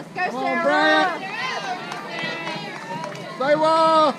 Let's go, Come on, Sarah. Bryant. Stay well.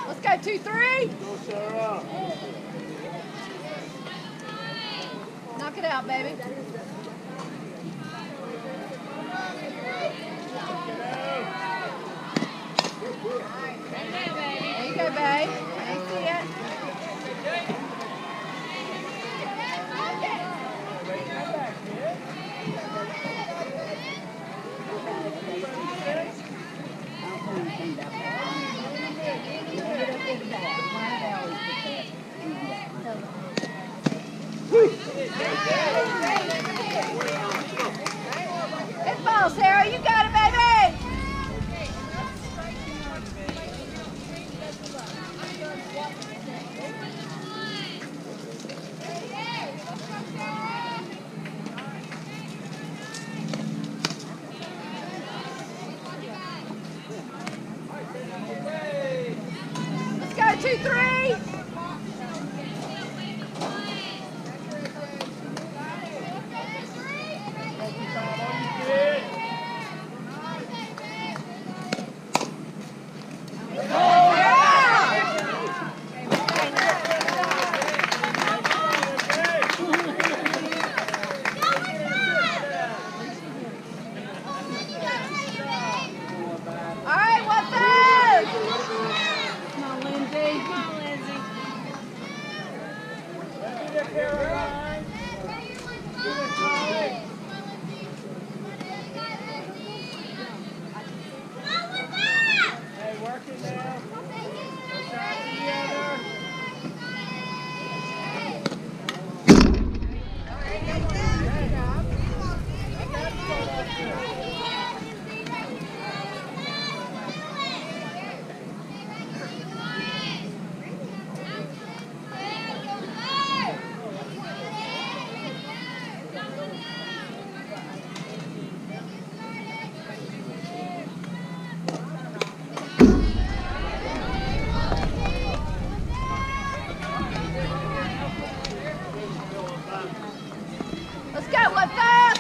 Let's go, 2-3. Go, Sarah. Knock it out, baby. There you go, babe. I see it. Good ball, Sarah. You got it, baby. Let's go, 2-3. Let's go, what's up?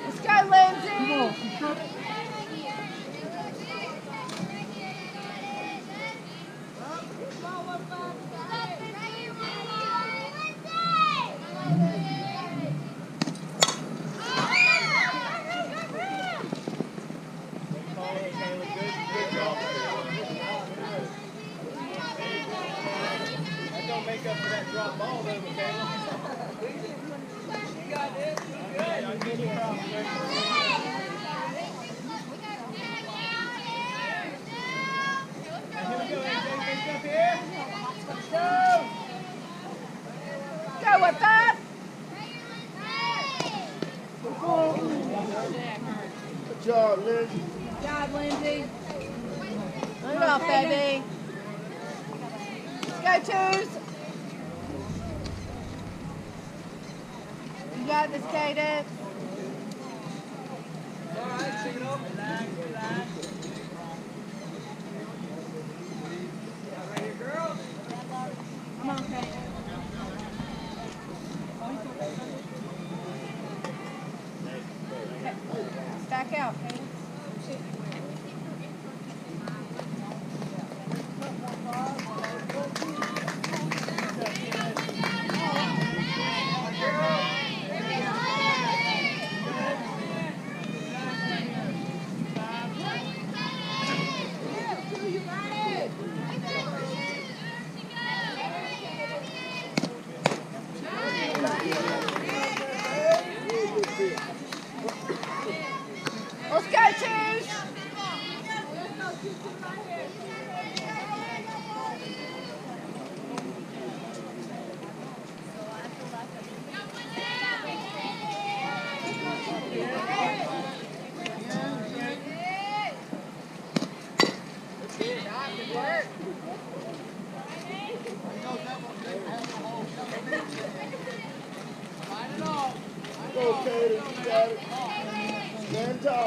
Let's go, Lindsay. Make up for that drop ball though, Michaela. You got it. Good. I'll give you a problem. Here we go, AJ. Make up here. Let's go. Go, what's up? Good job, Lindsay. Good job, Lindsay. Look it off, baby. Let's go, twos. You got this, Kaden. All right, shake it off. Relax, relax. Right here, girl. Come on, Kaden. Back out, Kaden.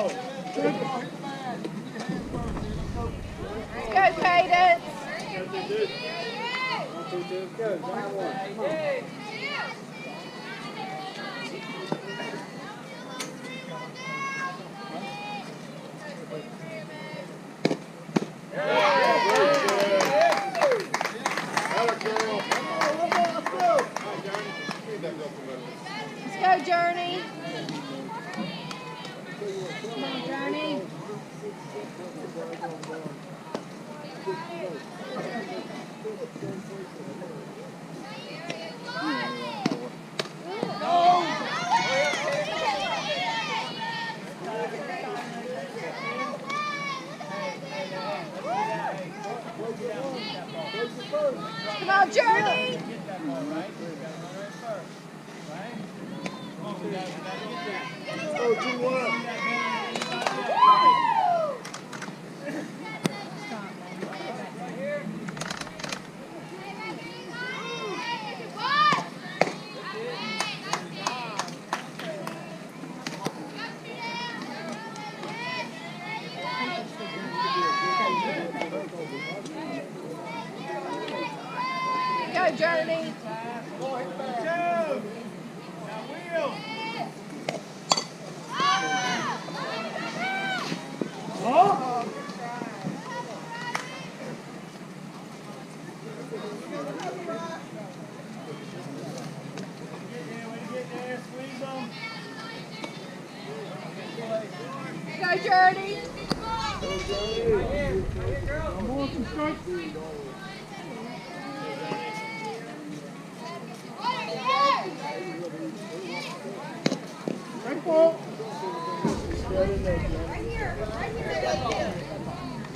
ball. Let's go, Cadence. Go, down one. Come on. Let's go, Journey. Come on, Journey. Come on, Journey. Go 2-1. Go, Journey. Go, Journey.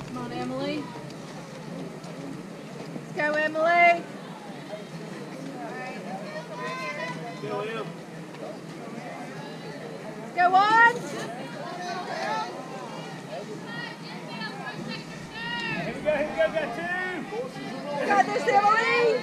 Come on, Emily. Let's go, Emily. Let's go on. Here we go, got two. Got this, Emily.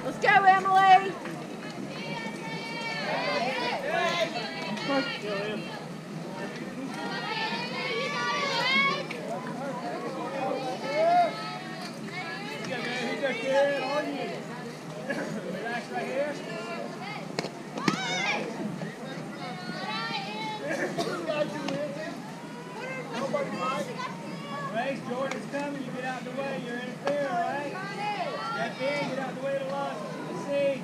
Let's go, Emily. Relax right here. Race, Jordan's coming. You get out the way. You're interfering, right? Step in, get out the way to lunch. Let's see.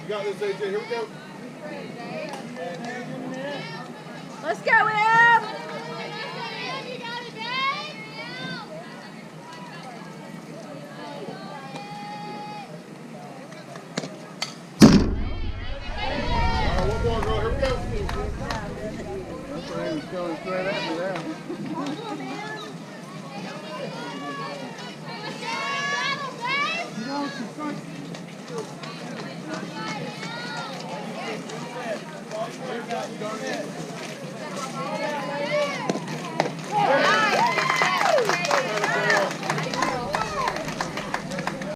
You got this, AJ. Here we go. Let's go, Em. One more, girl. Here we go. He's going straight at me there. You got